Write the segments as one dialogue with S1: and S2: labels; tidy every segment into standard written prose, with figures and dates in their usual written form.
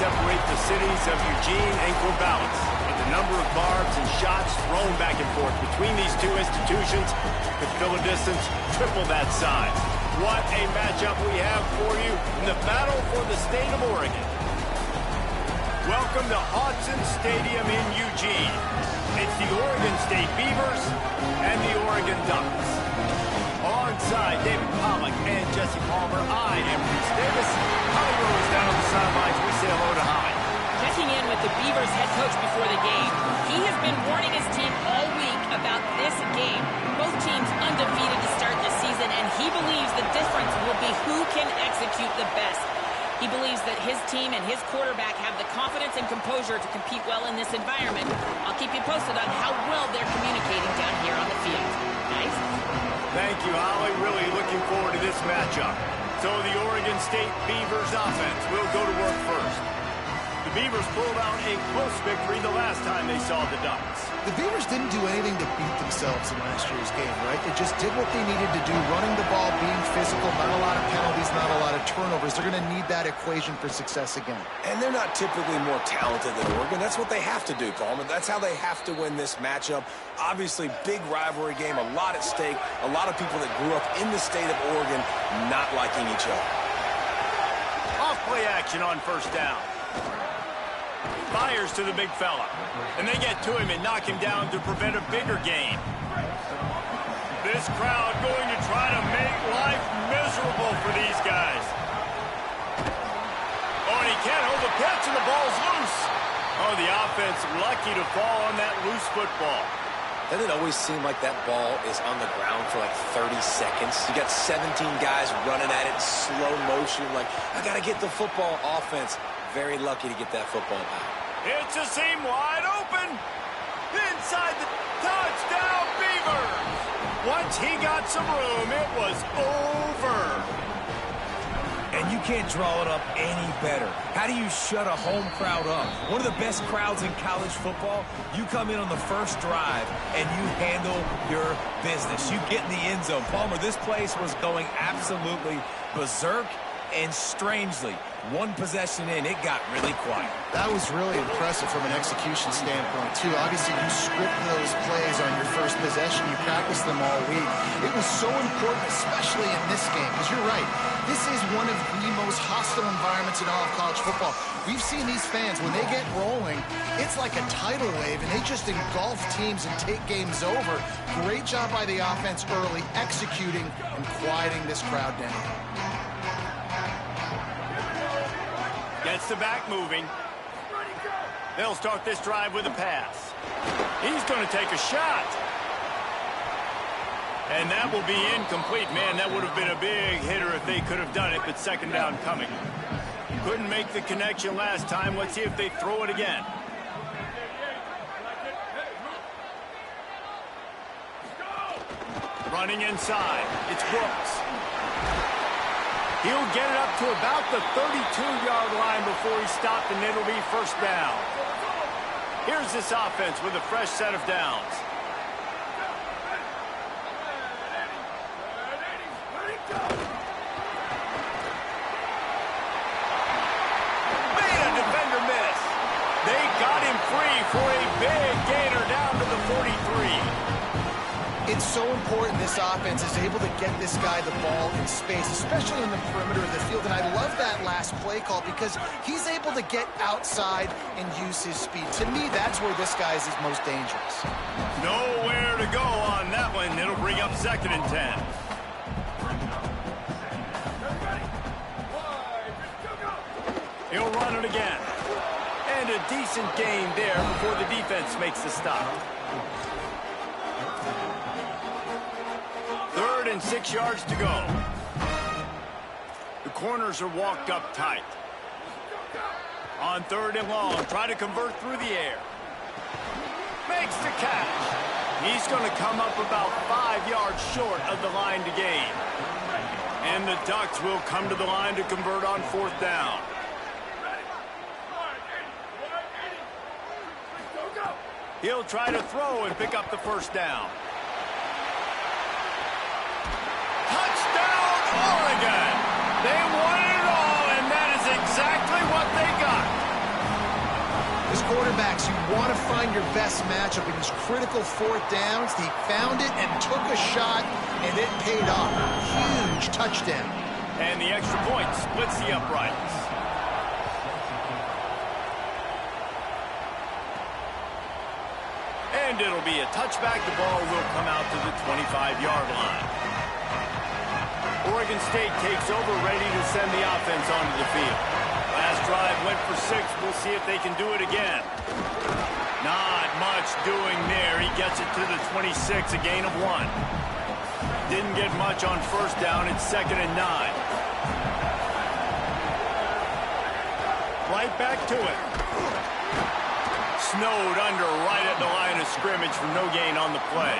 S1: separate the cities of Eugene and Corvallis. But the number of barbs and shots thrown back and forth between these two institutions could fill a distance triple that size. What a matchup we have for you in the battle for the state of Oregon. Welcome to Autzen Stadium in Eugene. It's the Oregon State Beavers and the Oregon Ducks. Alongside David Pollack and Jesse Palmer, I am Bruce Davis. Holly Rose down on the sidelines. We say hello to Holly.
S2: Checking in with the Beavers head coach before the game. He has been warning his team all week about this game. Both teams undefeated to start the season, and he believes the difference will be who can execute the best. He believes that his team and his quarterback have the confidence and composure to compete well in this environment. I'll keep you posted on how well they're communicating down here on the field. Nice?
S1: Thank you, Holly. Really looking forward to this matchup. So the Oregon State Beavers offense will go to work first. The Beavers pulled out a close victory the last time they saw the Ducks.
S3: The Beavers didn't do anything to beat themselves in last year's game, right? They just did what they needed to do, running the ball, being physical, not a lot of penalties, not a lot of turnovers. They're going to need that equation for success again.
S4: And they're not typically more talented than Oregon. That's what they have to do, Palmer. That's how they have to win this matchup. Obviously, big rivalry game, a lot at stake, a lot of people that grew up in the state of Oregon not liking each other.
S1: Off-play action on first down. Fires to the big fella. And they get to him and knock him down to prevent a bigger gain. This crowd going to try to make life miserable for these guys. Oh, and he can't hold the pitch, and the ball's loose. Oh, the offense lucky to fall on that loose football.
S4: Doesn't it always seem like that ball is on the ground for like 30 seconds? You got 17 guys running at it in slow motion. Like, I got to get the football. Offense very lucky to get that football out.
S1: It's a seam wide open. Inside the touchdown, Beavers. Once he got some room, it was over.
S5: And you can't draw it up any better. How do you shut a home crowd up? One of the best crowds in college football. You come in on the first drive, and you handle your business. You get in the end zone. Palmer, this place was going absolutely berserk, and strangely, one possession in, it got really quiet.
S3: That was really impressive from an execution standpoint, too. Obviously, you script those plays on your first possession. You practice them all week. It was so important, especially in this game, because you're right. This is one of the most hostile environments in all of college football. We've seen these fans, when they get rolling, it's like a tidal wave, and they just engulf teams and take games over. Great job by the offense early, executing and quieting this crowd down.
S1: Gets the back moving. They'll start this drive with a pass. He's going to take a shot. And that will be incomplete. Man, that would have been a big hitter if they could have done it, but second down coming. Couldn't make the connection last time. Let's see if they throw it again. Running inside. It's Brooks. He'll get it up to about the 32-yard line before he's stopped, and it'll be first down. Here's this offense with a fresh set of downs. Made a defender miss. They got him free for a big gainer down to the 43.
S3: It's so important this offense is able to get this guy the ball in space, especially in the perimeter of the field. And I love that last play call because he's able to get outside and use his speed. To me, that's where this guy is his most dangerous.
S1: Nowhere to go on that one. It'll bring up second and 10. He'll run it again. And a decent gain there before the defense makes the stop. 3rd and 6 yards to go. The corners are walked up tight. On 3rd and long, try to convert through the air. Makes the catch. He's going to come up about 5 yards short of the line to gain. And the Ducks will come to the line to convert on 4th down. He'll try to throw and pick up the first down. Touchdown, Oregon! They won it all, and that is exactly what they got.
S3: want to find your best matchup in these critical fourth downs. He found it and took a shot, and it paid off. Huge touchdown.
S1: And the extra point splits the uprights. And it'll be a touchback. The ball will come out to the 25-yard line. Oregon State takes over, ready to send the offense onto the field. Last drive went for 6. We'll see if they can do it again. Not much doing there. He gets it to the 26, a gain of 1. Didn't get much on first down. It's 2nd and 9. Right back to it. Snowed under right at the line of scrimmage for no gain on the play.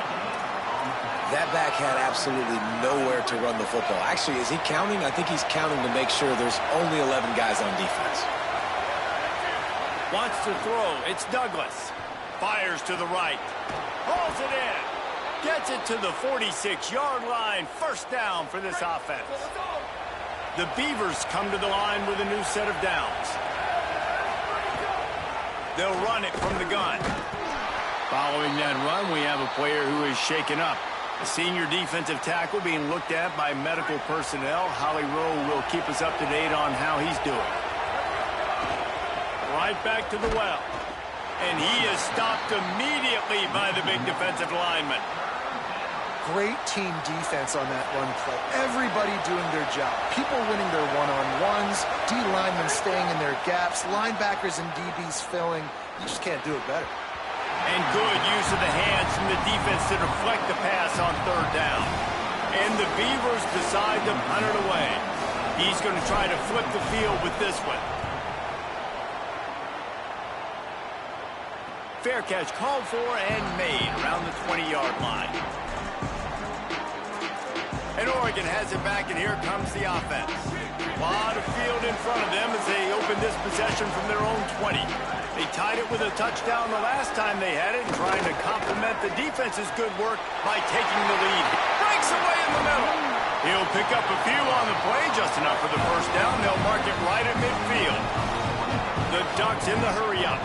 S4: That back had absolutely nowhere to run the football. Actually, is he counting? I think he's counting to make sure there's only 11 guys on defense.
S1: Wants to throw. It's Douglas. Fires to the right. Hauls it in. Gets it to the 46-yard line. First down for this offense. The Beavers come to the line with a new set of downs. They'll run it from the gun. Following that run, we have a player who is shaken up. A senior defensive tackle being looked at by medical personnel. Holly Rowe will keep us up to date on how he's doing. Right back to the well. And he is stopped immediately by the big defensive lineman.
S3: Great team defense on that run play. Everybody doing their job. People winning their one-on-ones, D linemen staying in their gaps, linebackers and DBs filling. You just can't do it better.
S1: And good use of the hands from the defense to deflect the pass on 3rd down. And the Beavers decide to punt it away. He's going to try to flip the field with this one. Fair catch called for and made around the 20-yard line. And Oregon has it back, and here comes the offense. A lot of field in front of them as they open this possession from their own 20. They tied it with a touchdown the last time they had it, and trying to complement the defense's good work by taking the lead. Breaks away in the middle. He'll pick up a few on the play, just enough for the first down. They'll mark it right at midfield. The Ducks in the hurry-up.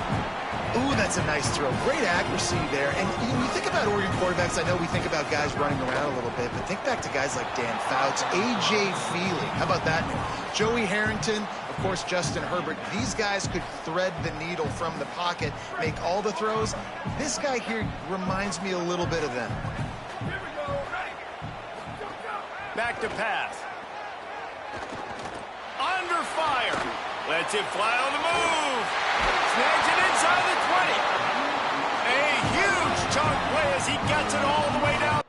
S3: Ooh, that's a nice throw. Great accuracy there. And you think about Oregon quarterbacks, I know we think about guys running around a little bit, but think back to guys like Dan Fouts, A.J. Feely. How about that name? Joey Harrington, of course, Justin Herbert. These guys could thread the needle from the pocket, make all the throws. This guy here reminds me a little bit of them.
S1: Back to pass. Under fire. Lets it fly on the move. Snags it inside the 20. A huge chunk play as he gets it all the way down.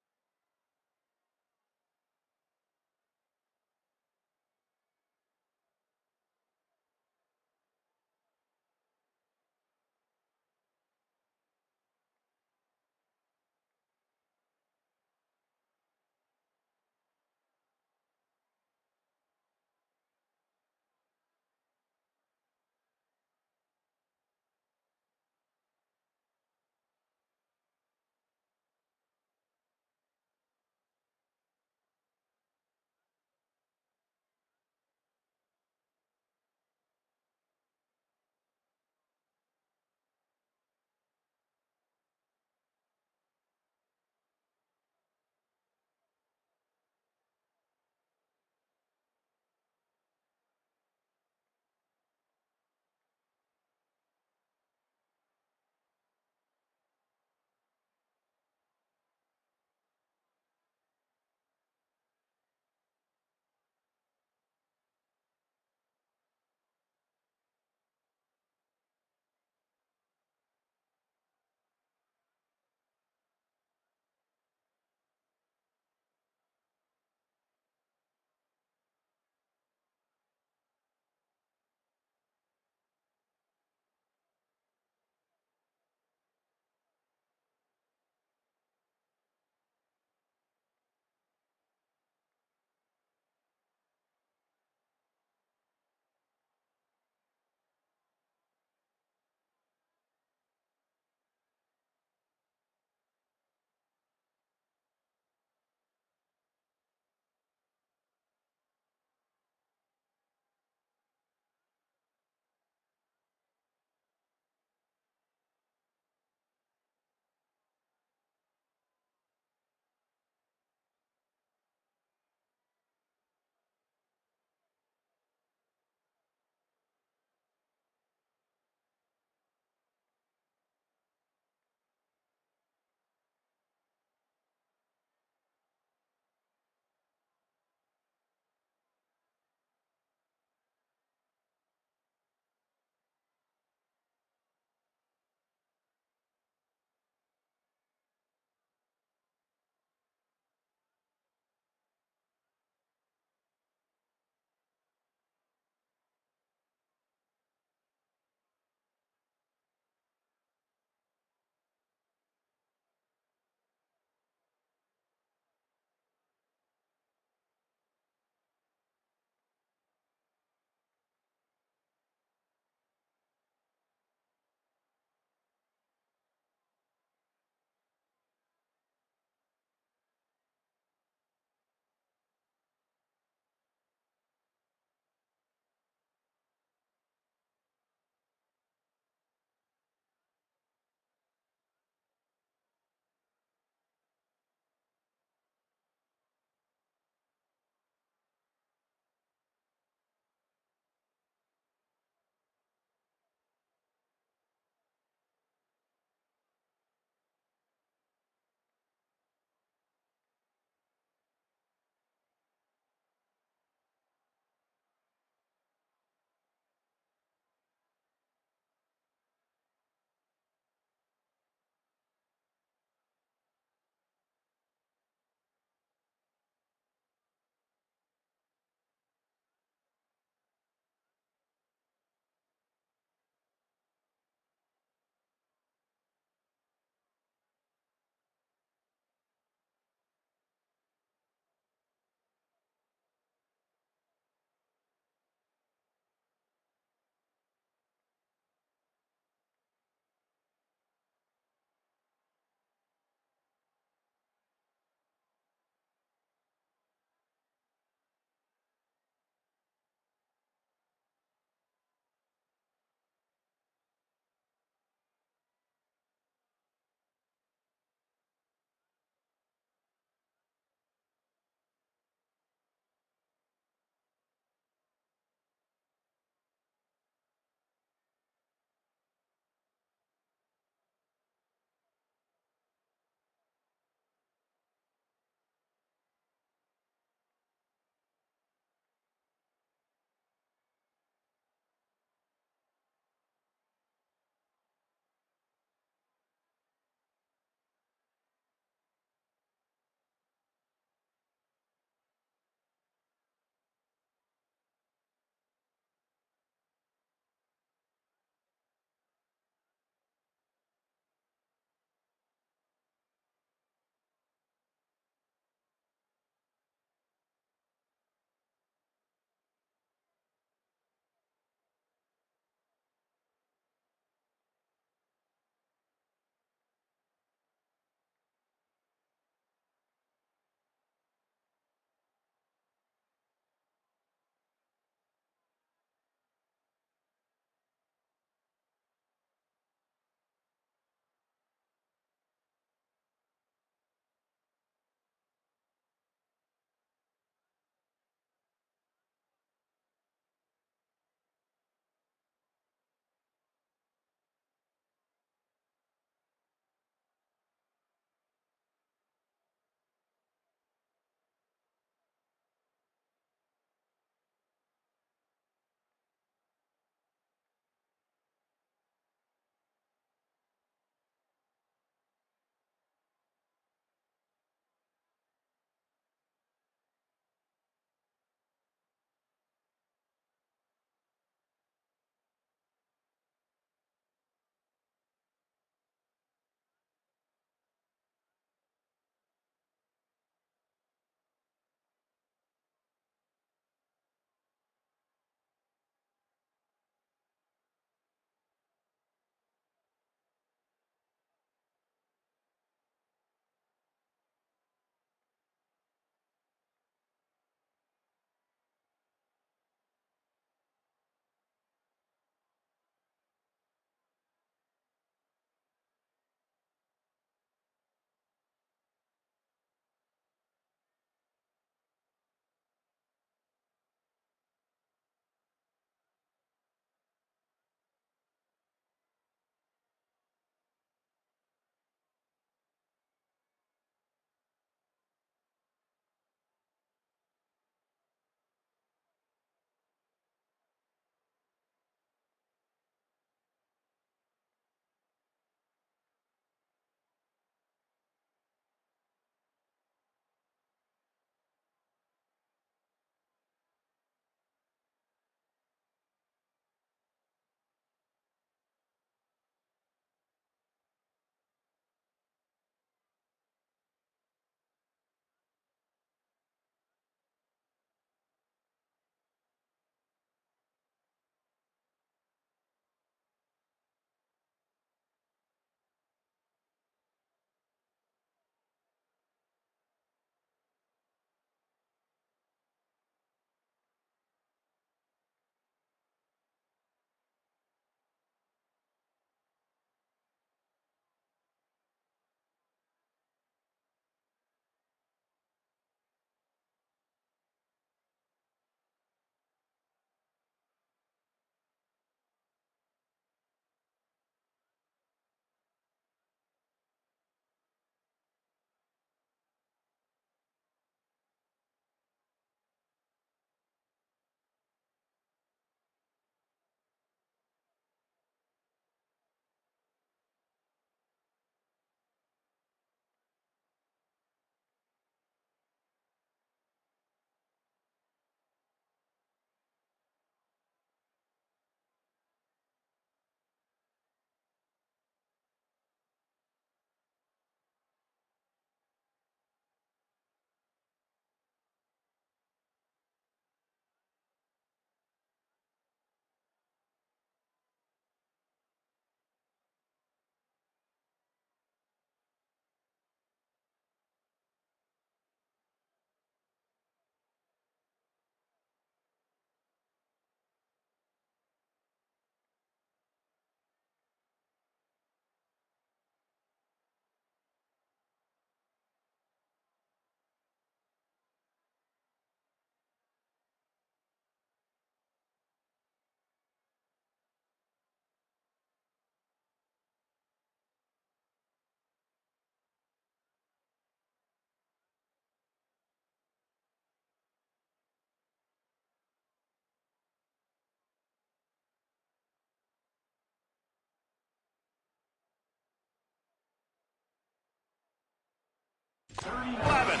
S1: 11.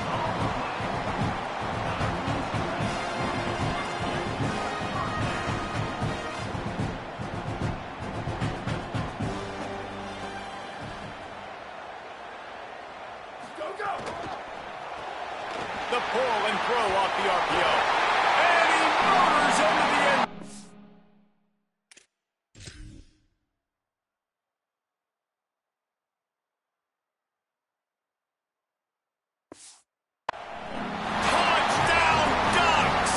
S1: The pull and throw off the RPO. And he motors into the end. Touchdown Ducks!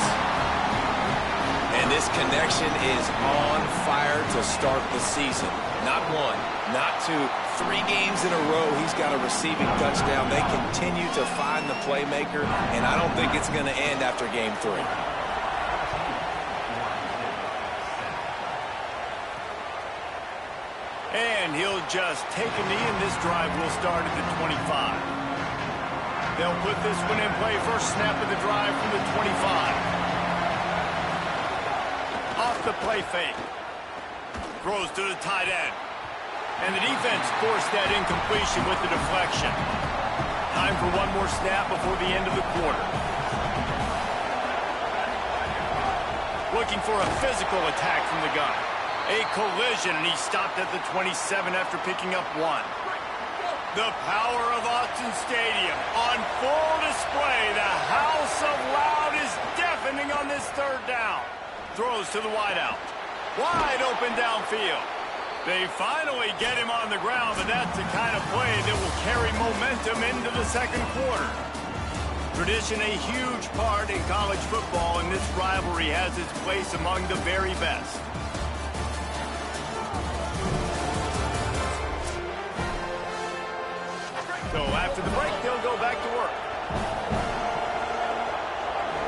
S5: And this connection is on fire to start the season. Not one, not two, 3 games in a row he's got a receiving touchdown. They continue to find the playmaker, and I don't think it's going to end after game 3.
S1: And he'll just take a knee, and this drive will start at the 25. They'll put this one in play. First snap of the drive from the 25. Off the play fake. Throws to the tight end. And the defense forced that incompletion with the deflection. Time for one more snap before the end of the quarter. Looking for a physical attack from the gun. A collision, and he stopped at the 27 after picking up 1. The power of Austin Stadium on full display. The house of loud is deafening on this 3rd down. Throws to the wideout. Wide open downfield. They finally get him on the ground, but that's the kind of play that will carry momentum into the 2nd quarter. Tradition a huge part in college football, and this rivalry has its place among the very best. So after the break, they'll go back to work.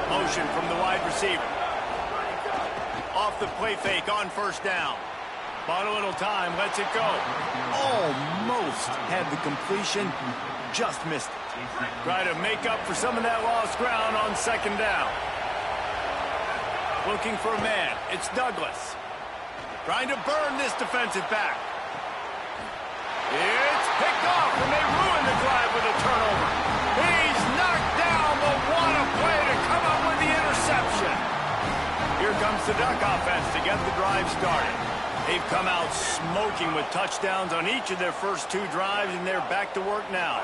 S1: Motion from the wide receiver. Off the play fake on 1st down. Bought a little time, lets it go. Almost had the completion, just missed it. Try to make up for some of that lost ground on 2nd down. Looking for a man, it's Douglas. Trying to burn this defensive back. It's picked off, and they ruin the drive with a turnover. He's knocked down, but what a play to come up with the interception. Here comes the Duck offense to get the drive started. They've come out smoking with touchdowns on each of their first 2 drives, and they're back to work now.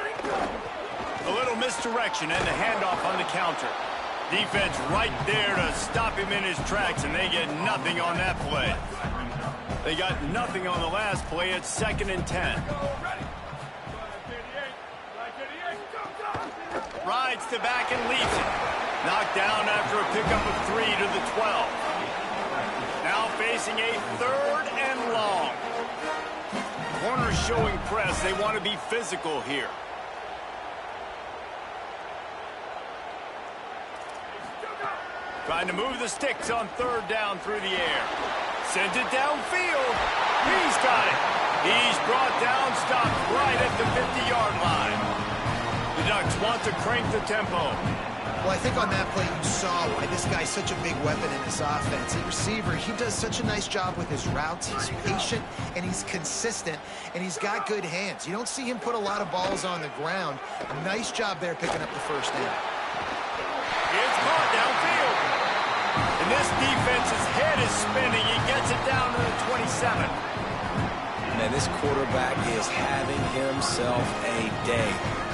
S1: A little misdirection and the handoff on the counter. Defense right there to stop him in his tracks, and they get nothing on that play. They got nothing on the last play. It's 2nd and 10. Rides to back and leaves it. Knocked down after a pickup of 3 to the 12. Now facing a 3rd and long. Corners showing press. They want to be physical here. Trying to move the sticks on 3rd down through the air. Sends it downfield. He's got it. He's brought down, stopped right at the 50-yard line. The Ducks want to crank the tempo.
S3: Well, I think on that play you saw why this guy's such a big weapon in this offense. The receiver, he does such a nice job with his routes. He's patient, and he's consistent, and he's got good hands. You don't see him put a lot of balls on the ground. Nice job there picking up the 1st down.
S1: It's caught downfield. And this defense's head is spinning. He gets it down to the 27.
S5: Man, this quarterback is having himself a day.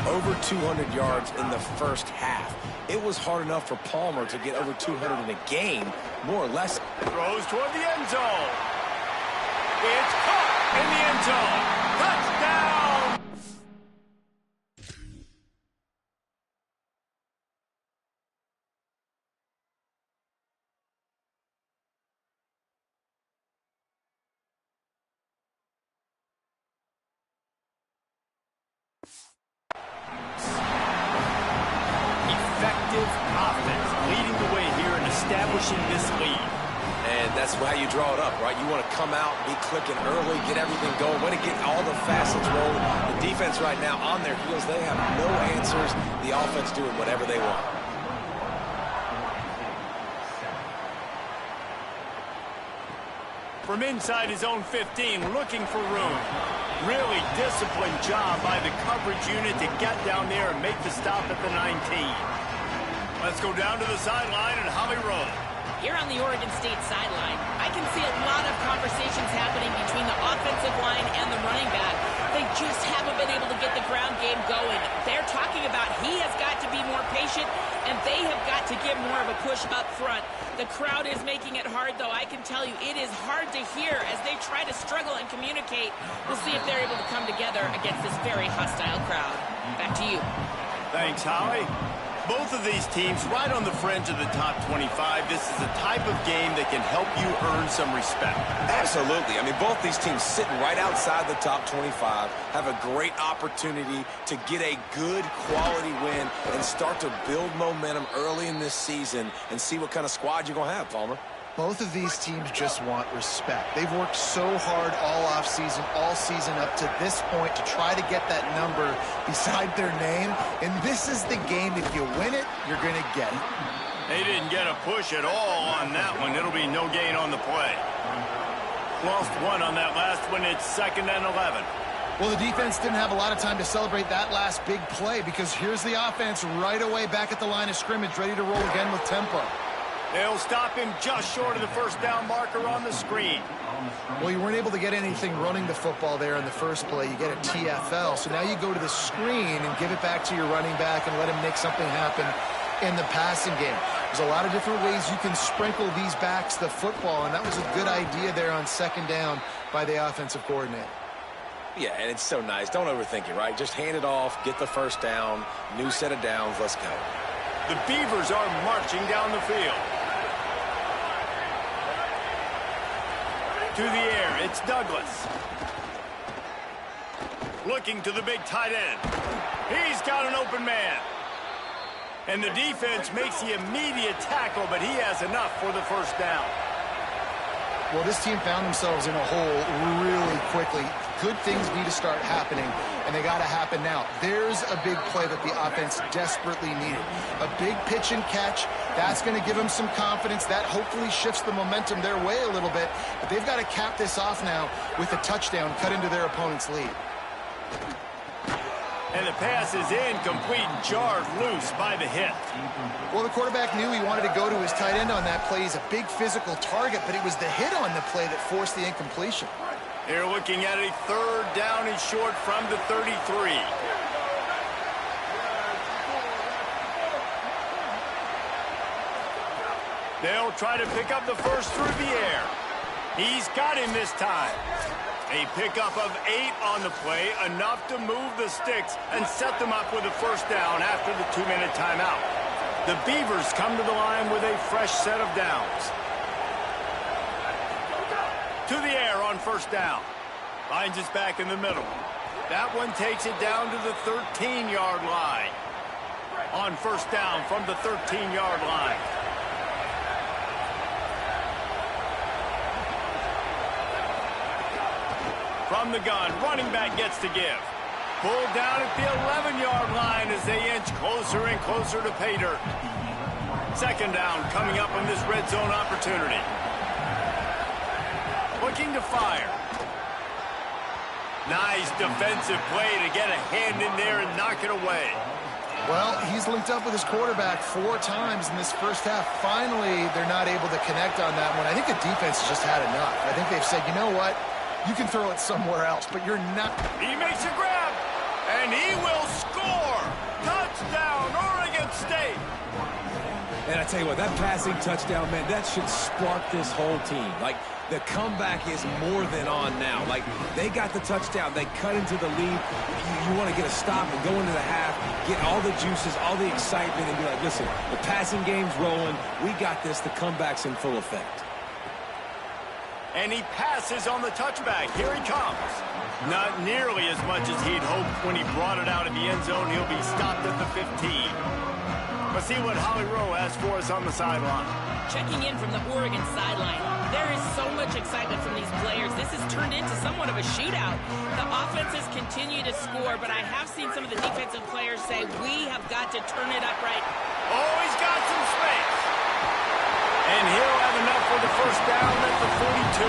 S5: Over 200 yards in the 1st half. It was hard enough for Palmer to get over 200 in a game, more or less.
S1: Throws toward the end zone. It's caught in the end zone. Touchdown! Offense leading the way here and establishing this lead.
S5: And that's how you draw it up, right? You want to come out, be clicking early, get everything going, want to get all the facets rolling. The defense right now on their heels, they have no answers. The offense doing whatever they want.
S1: From inside his own 15, looking for room. Really disciplined job by the coverage unit to get down there and make the stop at the 19. Let's go down to the sideline and Holly Rowe.
S2: Here on the Oregon State sideline, I can see a lot of conversations happening between the offensive line and the running back. They just haven't been able to get the ground game going. They're talking about he has got to be more patient, and they have got to give more of a push up front. The crowd is making it hard, though. I can tell you it is hard to hear as they try to struggle and communicate. We'll see if they're able to come together against this very hostile crowd. Back to you.
S1: Thanks, Holly. Both of these teams right on the fringe of the top 25. This is a type of game that can help you earn some respect.
S4: Absolutely. I mean, both these teams sitting right outside the top 25 have a great opportunity to get a good quality win and start to build momentum early in this season and see what kind of squad you're going to have, Palmer.
S3: Both of these teams just want respect. They've worked so hard all offseason, all season up to this point to try to get that number beside their name. And this is the game. If you win it, you're going to get it.
S1: They didn't get a push at all on that one. It'll be no gain on the play. Lost one on that last one. It's 2nd and 11.
S3: Well, the defense didn't have a lot of time to celebrate that last big play because here's the offense right away back at the line of scrimmage, ready to roll again with tempo.
S1: They'll stop him just short of the first down marker on the screen.
S3: Well, you weren't able to get anything running the football there in the first play. You get a TFL. So now you go to the screen and give it back to your running back and let him make something happen in the passing game. There's a lot of different ways you can sprinkle these backs the football, and that was a good idea there on 2nd down by the offensive coordinator.
S4: Yeah, and it's so nice. Don't overthink it, right? Just hand it off, get the first down, new set of downs, let's go.
S1: The Beavers are marching down the field. To the air, it's Douglas. Looking to the big tight end. He's got an open man. And the defense makes the immediate tackle, but he has enough for the first down.
S3: Well, this team found themselves in a hole really quickly. Good things need to start happening, and they got to happen now. There's a big play that the offense desperately needed. A big pitch and catch. That's going to give them some confidence. That hopefully shifts the momentum their way a little bit. But they've got to cap this off now with a touchdown cut into their opponent's lead.
S1: And the pass is incomplete, jarred loose by the hit.
S3: Well, the quarterback knew he wanted to go to his tight end on that play. He's a big physical target, but it was the hit on the play that forced the incompletion.
S1: They're looking at a 3rd down and short from the 33. They'll try to pick up the first through the air. He's got him this time. A pickup of 8 on the play, enough to move the sticks and set them up with a first down after the 2-minute timeout. The Beavers come to the line with a fresh set of downs. To the air on first down. Finds us back in the middle. That one takes it down to the 13-yard line. On first down from the 13-yard line. From the gun, running back gets to give. Pulled down at the 11-yard line as they inch closer and closer to pay dirt. 2nd down coming up on this red zone opportunity. Looking to fire. Nice defensive play to get a hand in there and knock it away.
S3: Well, he's linked up with his quarterback 4 times in this first half. Finally, they're not able to connect on that one. I think the defense has just had enough. I think they've said, you know what? You can throw it somewhere else, but you're not.
S1: He makes a grab, and he will score. Touchdown, Oregon State.
S5: And I tell you what, that passing touchdown, man, that should spark this whole team. Like, the comeback is more than on now. Like, they got the touchdown. They cut into the lead. You want to get a stop and go into the half, get all the juices, all the excitement, and be like, listen, the passing game's rolling. We got this. The comeback's in full effect.
S1: And he passes on the touchback. Here he comes. Not nearly as much as he'd hoped when he brought it out of the end zone. He'll be stopped at the 15. Let's see what Holly Rowe has for us on the sideline.
S2: Checking in from the Oregon sideline. There is so much excitement from these players. This has turned into somewhat of a shootout. The offenses continue to score, but I have seen some of the defensive players say, we have got to turn it up right.
S1: Oh, he's got some space. And he'll have enough for the first down at the 42.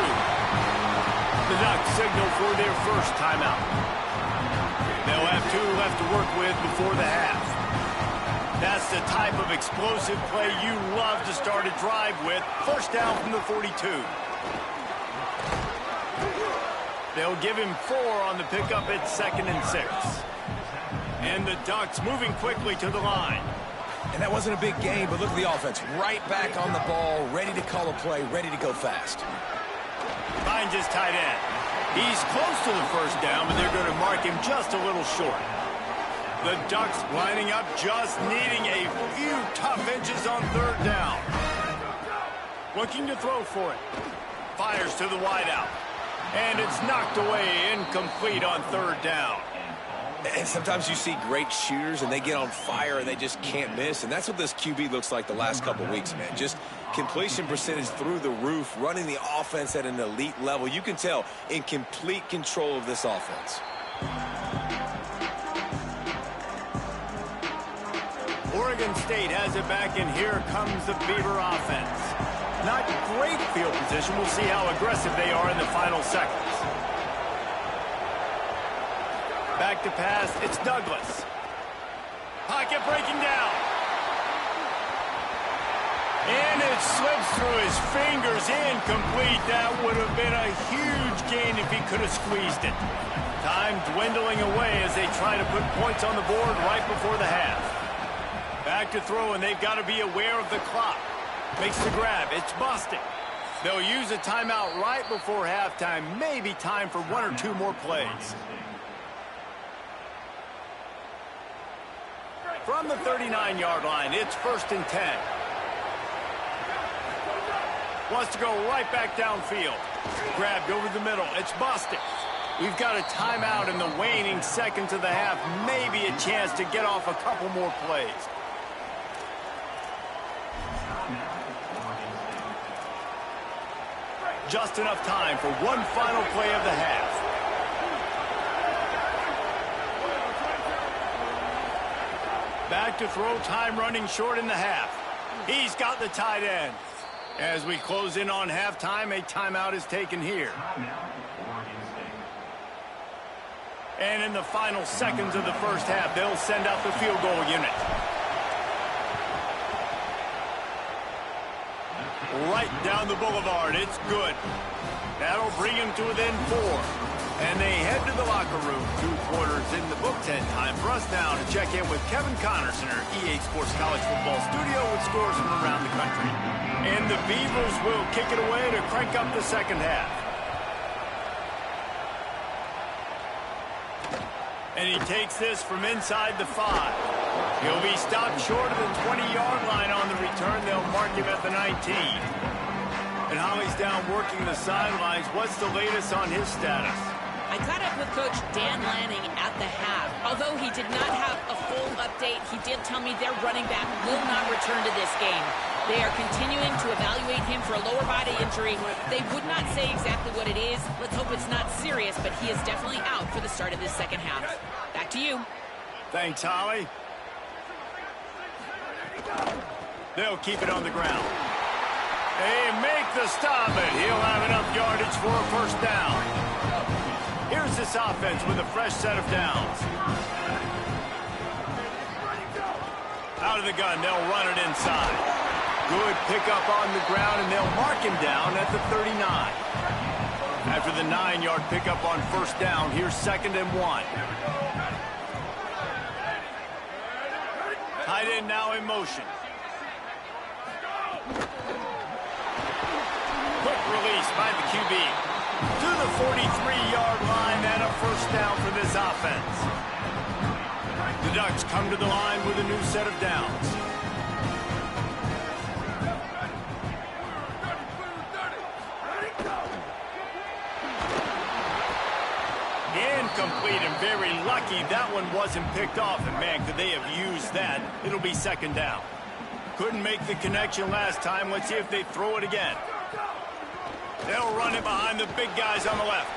S1: The Ducks signal for their first timeout. They'll have 2 left to work with before the half. That's the type of explosive play you love to start a drive with. First down from the 42. They'll give him 4 on the pickup at 2nd and 6. And the Ducks moving quickly to the line.
S4: And that wasn't a big game, but look at the offense. Right back on the ball, ready to call a play, ready to go fast.
S1: Finds his tight end. He's close to the first down, but they're going to mark him just a little short. The Ducks lining up, just needing a few tough inches on 3rd down. Looking to throw for it. Fires to the wideout. And it's knocked away, incomplete on 3rd down.
S4: And sometimes you see great shooters, and they get on fire, and they just can't miss. And that's what this QB looks like the last couple weeks, man. Just completion percentage through the roof, running the offense at an elite level. You can tell in complete control of this offense.
S1: Oregon State has it back, and here comes the Beaver offense. Not great field position. We'll see how aggressive they are in the final seconds. Back to pass. It's Douglas. Pocket breaking down. And it slips through his fingers. Incomplete. That would have been a huge gain if he could have squeezed it. Time dwindling away as they try to put points on the board right before the half. Back to throw, and they've got to be aware of the clock. Makes the grab. It's busting. They'll use a timeout right before halftime. Maybe time for 1 or 2 more plays. From the 39-yard line, it's 1st and 10. Wants to go right back downfield. Grabbed over the middle. It's busted. We've got a timeout in the waning seconds of the half. Maybe a chance to get off a couple more plays. Just enough time for one final play of the half. Back to throw, time running short in the half. He's got the tight end. As we close in on halftime, a timeout is taken here. And in the final seconds of the first half, they'll send out the field goal unit. Right down the boulevard, it's good. That'll bring him to within 4. And they head to the locker room. 2 quarters in the book. 10 time for us now to check in with Kevin Connors in our EA Sports College Football studio with scores from around the country. And the Beavers will kick it away to crank up the second half. And he takes this from inside the 5. He'll be stopped short of the 20-yard line on the return. They'll mark him at the 19. And Holly's down working the sidelines. What's the latest on his status?
S2: I caught up with Coach Dan Lanning at the half. Although he did not have a full update, he did tell me their running back will not return to this game. They are continuing to evaluate him for a lower body injury. They would not say exactly what it is. Let's hope it's not serious, but he is definitely out for the start of this second half. Back to you.
S1: Thanks, Holly. They'll keep it on the ground. They make the stop, but he'll have enough yardage for a first down. Here's this offense with a fresh set of downs. Out of the gun, they'll run it inside. Good pickup on the ground, and they'll mark him down at the 39. After the 9-yard pickup on first down, here's 2nd and 1. Tight end now in motion. Quick release by the QB. To the 43-yard line and a first down for this offense. The Ducks come to the line with a new set of downs. Incomplete, and very lucky that one wasn't picked off. And man, could they have used that. It'll be 2nd down. Couldn't make the connection last time. Let's see if they throw it again. They'll run it behind the big guys on the left.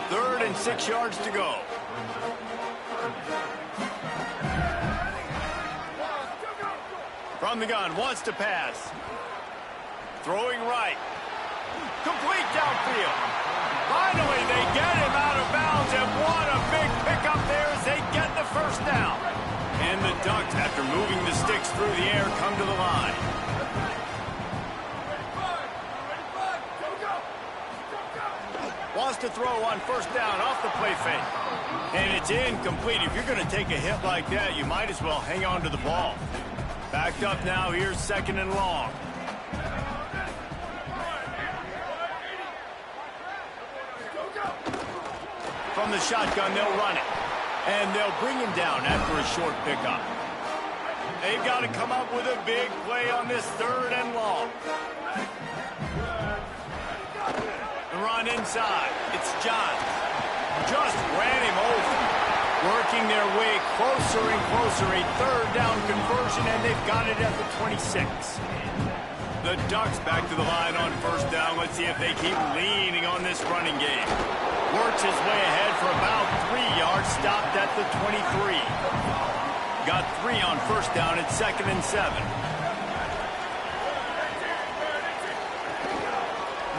S1: 3rd and 6 yards to go. From the gun, wants to pass. Throwing right. Complete downfield. Finally, they get him out of bounds, and what a big pickup there as they get the first down. And the Ducks, after moving the sticks through the air, come to the line. Wants to throw on first down off the play fake. And it's incomplete. If you're going to take a hit like that, you might as well hang on to the ball. Backed up now, here's second and long. From the shotgun, they'll run it. And they'll bring him down after a short pickup. They've got to come up with a big play on this third and long. The run inside. It's Johns. Just ran him over. Working their way closer and closer. A third down conversion, and they've got it at the 26. The Ducks back to the line on first down. Let's see if they keep leaning on this running game. Works his way ahead for about 3 yards. Stopped at the 23. Got 3 on first down at 2nd and 7.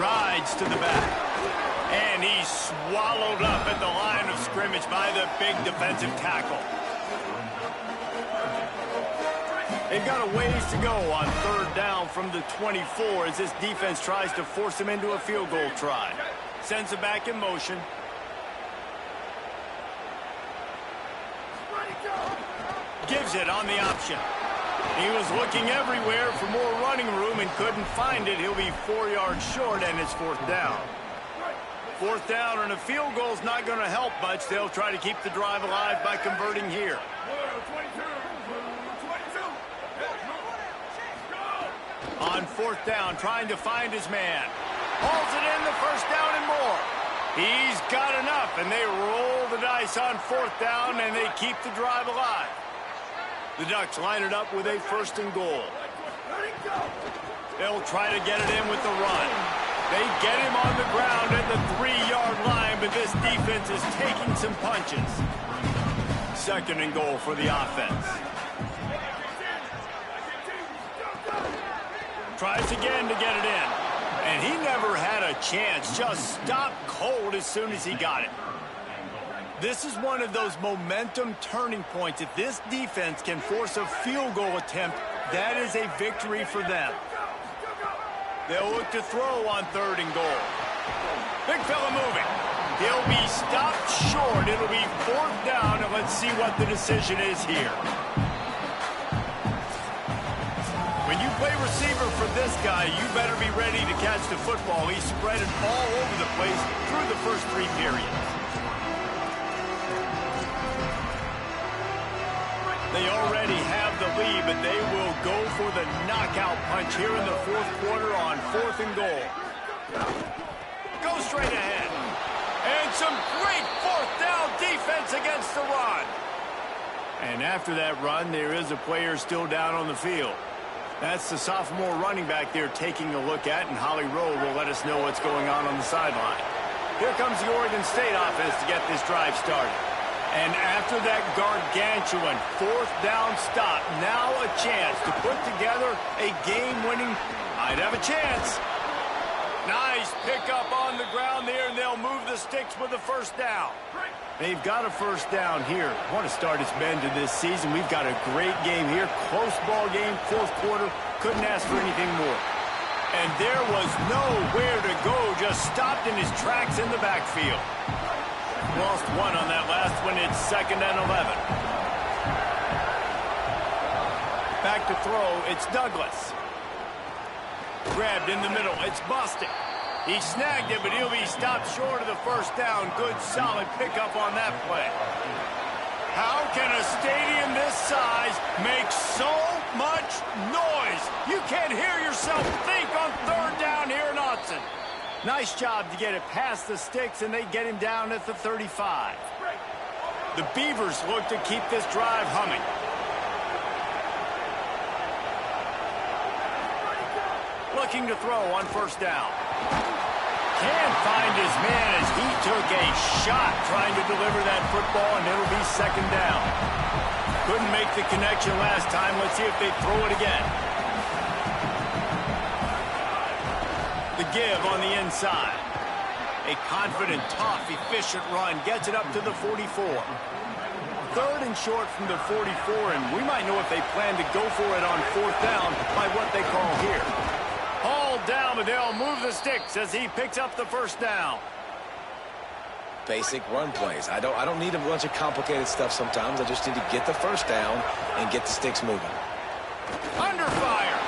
S1: Rides to the back. And he's swallowed up at the line of scrimmage by the big defensive tackle. They've got a ways to go on third down from the 24 as this defense tries to force him into a field goal try. Sends him back in motion. Gives it on the option. He was looking everywhere for more running room and couldn't find it. He'll be 4 yards short, and it's fourth down. Fourth down and a field goal is not going to help much. They'll try to keep the drive alive by converting here. On fourth down, trying to find his man. Hauls it in, the first down and more. He's got enough, and they roll the dice on fourth down, and they keep the drive alive. The Ducks line it up with a first and goal. They'll try to get it in with the run. They get him on the ground at the 3-yard line, but this defense is taking some punches. Second and goal for the offense. Tries again to get it in. And he never had a chance. Just stopped cold as soon as he got it. This is one of those momentum turning points. If this defense can force a field goal attempt, that is a victory for them. They'll look to throw on third and goal. Big fella moving. He'll be stopped short. It'll be fourth down, and let's see what the decision is here. When you play receiver for this guy, you better be ready to catch the football. He's spread it all over the place through the first 3 periods. They already have the lead, but they will go for the knockout punch here in the fourth quarter on fourth and goal. Go straight ahead. And some great fourth down defense against the run. And after that run, there is a player still down on the field. That's the sophomore running back they're taking a look at, and Holly Rowe will let us know what's going on the sideline. Here comes the Oregon State offense to get this drive started. And after that gargantuan fourth down stop, now a chance to put together a game-winning, might have a chance. Nice pickup on the ground there, and they'll move the sticks with the first down. They've got a first down here. Want to start its bend to this season. We've got a great game here. Close ball game, fourth quarter. Couldn't ask for anything more. And there was nowhere to go. Just stopped in his tracks in the backfield. Lost one on that last one. It's 2nd and 11. Back to throw. It's Douglas. Grabbed in the middle. It's Bostic. He snagged it, but he'll be stopped short of the first down. Good, solid pickup on that play. How can a stadium this size make so much noise? You can't hear yourself think on third down here in Autzen. Nice job to get it past the sticks, and they get him down at the 35. The Beavers look to keep this drive humming. Looking to throw on first down. Can't find his man as he took a shot trying to deliver that football, and it'll be 2nd down. Couldn't make the connection last time. Let's see if they throw it again. The The give on the inside. A confident, tough, efficient run gets it up to the 44. 3rd and short from the 44, and we might know if they plan to go for it on 4th down by what they call here. Hauled down, but they'll move the sticks as he picks up the 1st down.
S4: Basic run plays. I don't need a bunch of complicated stuff sometimes. I just need to get the 1st down and get the sticks moving.
S1: Under fire.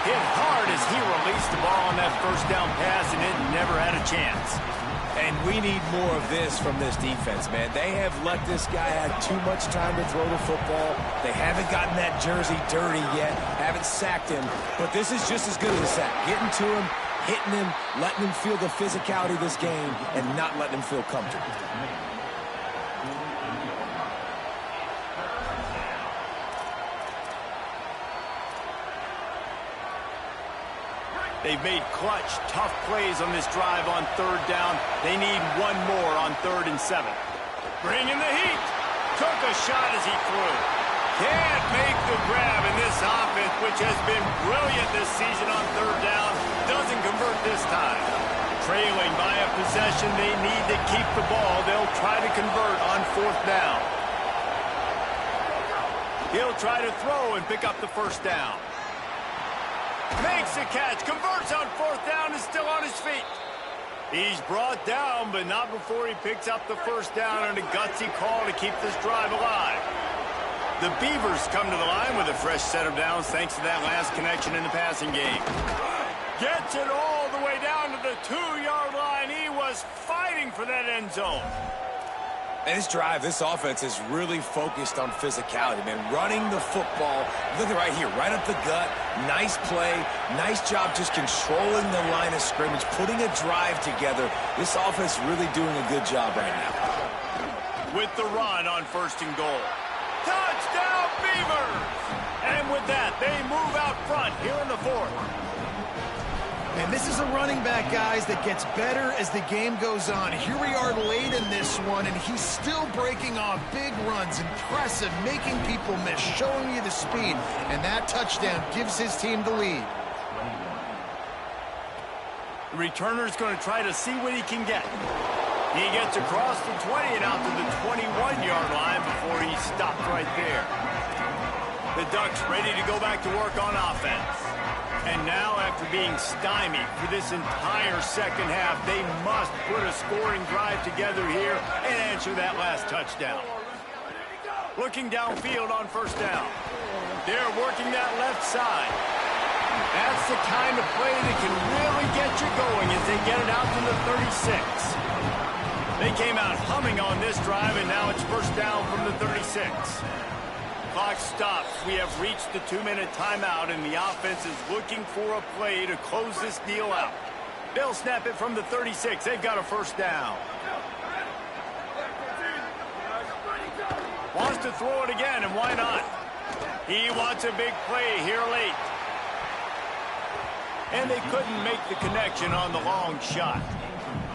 S1: Hit hard as he released the ball on that 1st down pass, and it never had a chance.
S5: And we need more of this from this defense, man. They have let this guy have too much time to throw the football. They haven't gotten that jersey dirty yet, haven't sacked him. But this is just as good as a sack. Getting to him, hitting him, letting him feel the physicality of this game, and not letting him feel comfortable.
S1: They've made clutch, tough plays on this drive on 3rd down. They need one more on 3rd and 7. Bringing the heat. Took a shot as he threw. Can't make the grab in this offense, which has been brilliant this season on 3rd down. Doesn't convert this time. Trailing by a possession, they need to keep the ball. They'll try to convert on 4th down. He'll try to throw and pick up the 1st down. Makes the catch, converts on 4th down, is still on his feet. He's brought down, but not before he picks up the 1st down on a gutsy call to keep this drive alive. The Beavers come to the line with a fresh set of downs thanks to that last connection in the passing game. Gets it all the way down to the 2-yard line. He was fighting for that end zone.
S5: And this drive, this offense is really focused on physicality, man. Running the football, look at right here, right up the gut. Nice play, nice job just controlling the line of scrimmage, putting a drive together. This offense really doing a good job right now.
S1: With the run on 1st and goal. Touchdown, Beavers! And with that, they move out front here in the 4th.
S3: And this is a running back, guys, that gets better as the game goes on. Here we are late in this one, and he's still breaking off big runs. Impressive, making people miss, showing you the speed. And that touchdown gives his team the lead.
S1: The returner's going to try to see what he can get. He gets across the 20 and out to the 21-yard line before he's stopped right there. The Ducks ready to go back to work on offense. And now, after being stymied for this entire 2nd half, they must put a scoring drive together here and answer that last touchdown. Looking downfield on 1st down. They're working that left side. That's the kind of play that can really get you going as they get it out to the 36. They came out humming on this drive, and now it's 1st down from the 36. Clock stops. We have reached the 2-minute timeout, and the offense is looking for a play to close this deal out. They'll snap it from the 36. They've got a 1st down. Wants to throw it again, and why not? He wants a big play here late. And they couldn't make the connection on the long shot.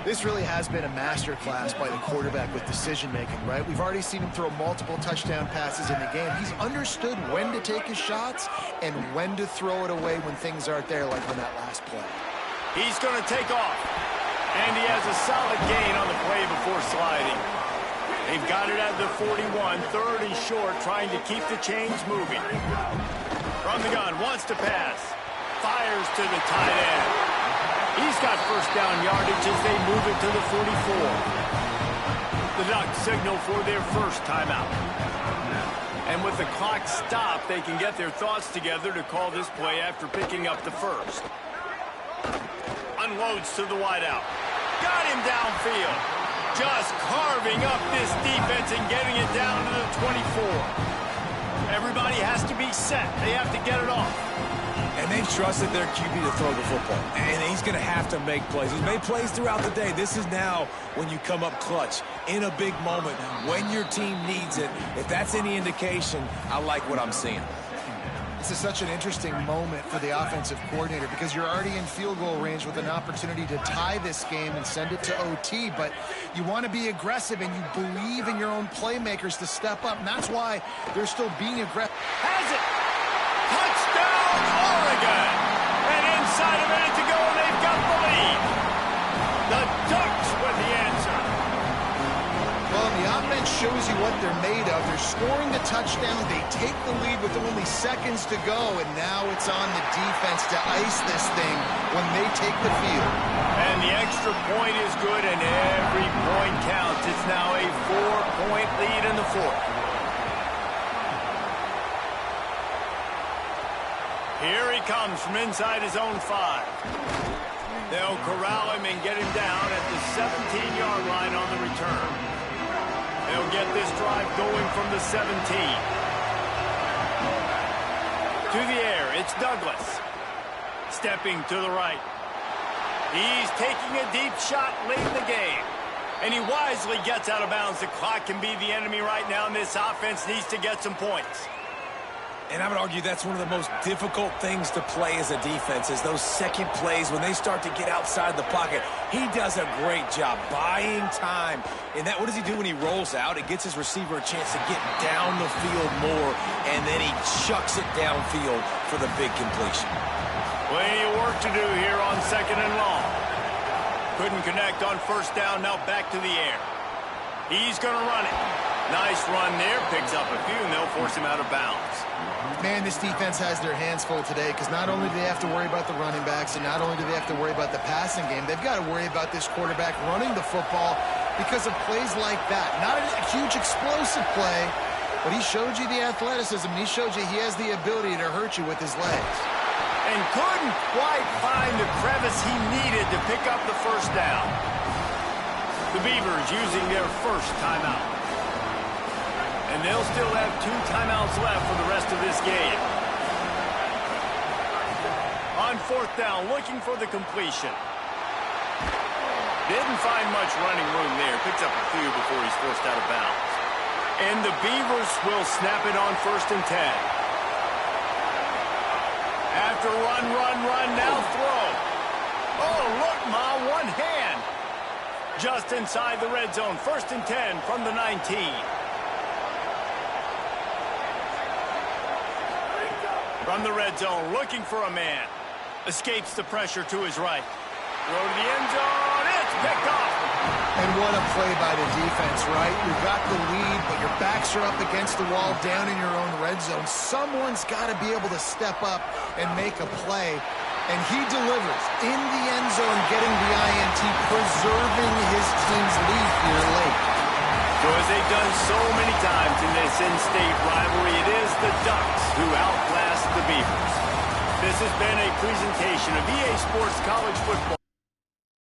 S3: This really has been a masterclass by the quarterback with decision-making, right? We've already seen him throw multiple touchdown passes in the game. He's understood when to take his shots and when to throw it away when things aren't there, like on that last play.
S1: He's going to take off. And he has a solid gain on the play before sliding. They've got it at the 41, 3rd and short, trying to keep the chains moving. From the gun, wants to pass. Fires to the tight end. He's got 1st down yardage as they move it to the 44. The Ducks signal for their 1st timeout. And with the clock stopped, they can get their thoughts together to call this play after picking up the 1st. Unloads to the wideout. Got him downfield. Just carving up this defense and getting it down to the 24. Everybody has to be set. They have to get it off.
S5: And they've trusted their QB to throw the football. And he's going to have to make plays. He's made plays throughout the day. This is now when you come up clutch in a big moment when your team needs it. If that's any indication, I like what I'm seeing.
S3: This is such an interesting moment for the offensive coordinator because you're already in field goal range with an opportunity to tie this game and send it to OT, but you want to be aggressive and you believe in your own playmakers to step up, and that's why they're still being aggressive.
S1: Has it! Touchdown, Oregon! And inside a minute to go, and they've got
S3: defense shows you what they're made of. They're scoring the touchdown. They take the lead with only seconds to go, and now it's on the defense to ice this thing when they take the field.
S1: And the extra point is good, and every point counts. It's now a 4-point lead in the fourth. Here he comes from inside his own 5. They'll corral him and get him down at the 17-yard line on the return. They'll get this drive going from the 17. To the air, it's Douglas. Stepping to the right. He's taking a deep shot late in the game. And he wisely gets out of bounds. The clock can be the enemy right now, and this offense needs to get some points.
S5: And I would argue that's one of the most difficult things to play as a defense is those second plays when they start to get outside the pocket. He does a great job buying time. And what does he do when he rolls out? It gets his receiver a chance to get down the field more, and then he chucks it downfield for the big completion.
S1: Plenty of work to do here on 2nd and long. Couldn't connect on 1st down, now back to the air. He's going to run it. Nice run there, picks up a few, and they'll force him out of bounds.
S3: Man, this defense has their hands full today because not only do they have to worry about the running backs and not only do they have to worry about the passing game, they've got to worry about this quarterback running the football because of plays like that. Not a huge explosive play, but he showed you the athleticism. He showed you he has the ability to hurt you with his legs.
S1: And couldn't quite find the crevice he needed to pick up the 1st down. The Beavers using their first timeout. And they'll still have 2 timeouts left for the rest of this game. On 4th down, looking for the completion. Didn't find much running room there. Picks up a few before he's forced out of bounds. And the Beavers will snap it on 1st and 10. After run, now throw. Oh, look, Ma, one hand. Just inside the red zone. 1st and 10 from the 19. From the red zone, looking for a man. Escapes the pressure to his right. Throw to the end zone. It's picked off.
S3: And what a play by the defense, right? You got the lead, but your backs are up against the wall down in your own red zone. Someone's got to be able to step up and make a play. And he delivers in the end zone, getting the INT, preserving his team's lead here late.
S1: So as they've done so many times in this in-state rivalry, it is the Ducks who outlast the Beavers. This has been a presentation of EA Sports College Football.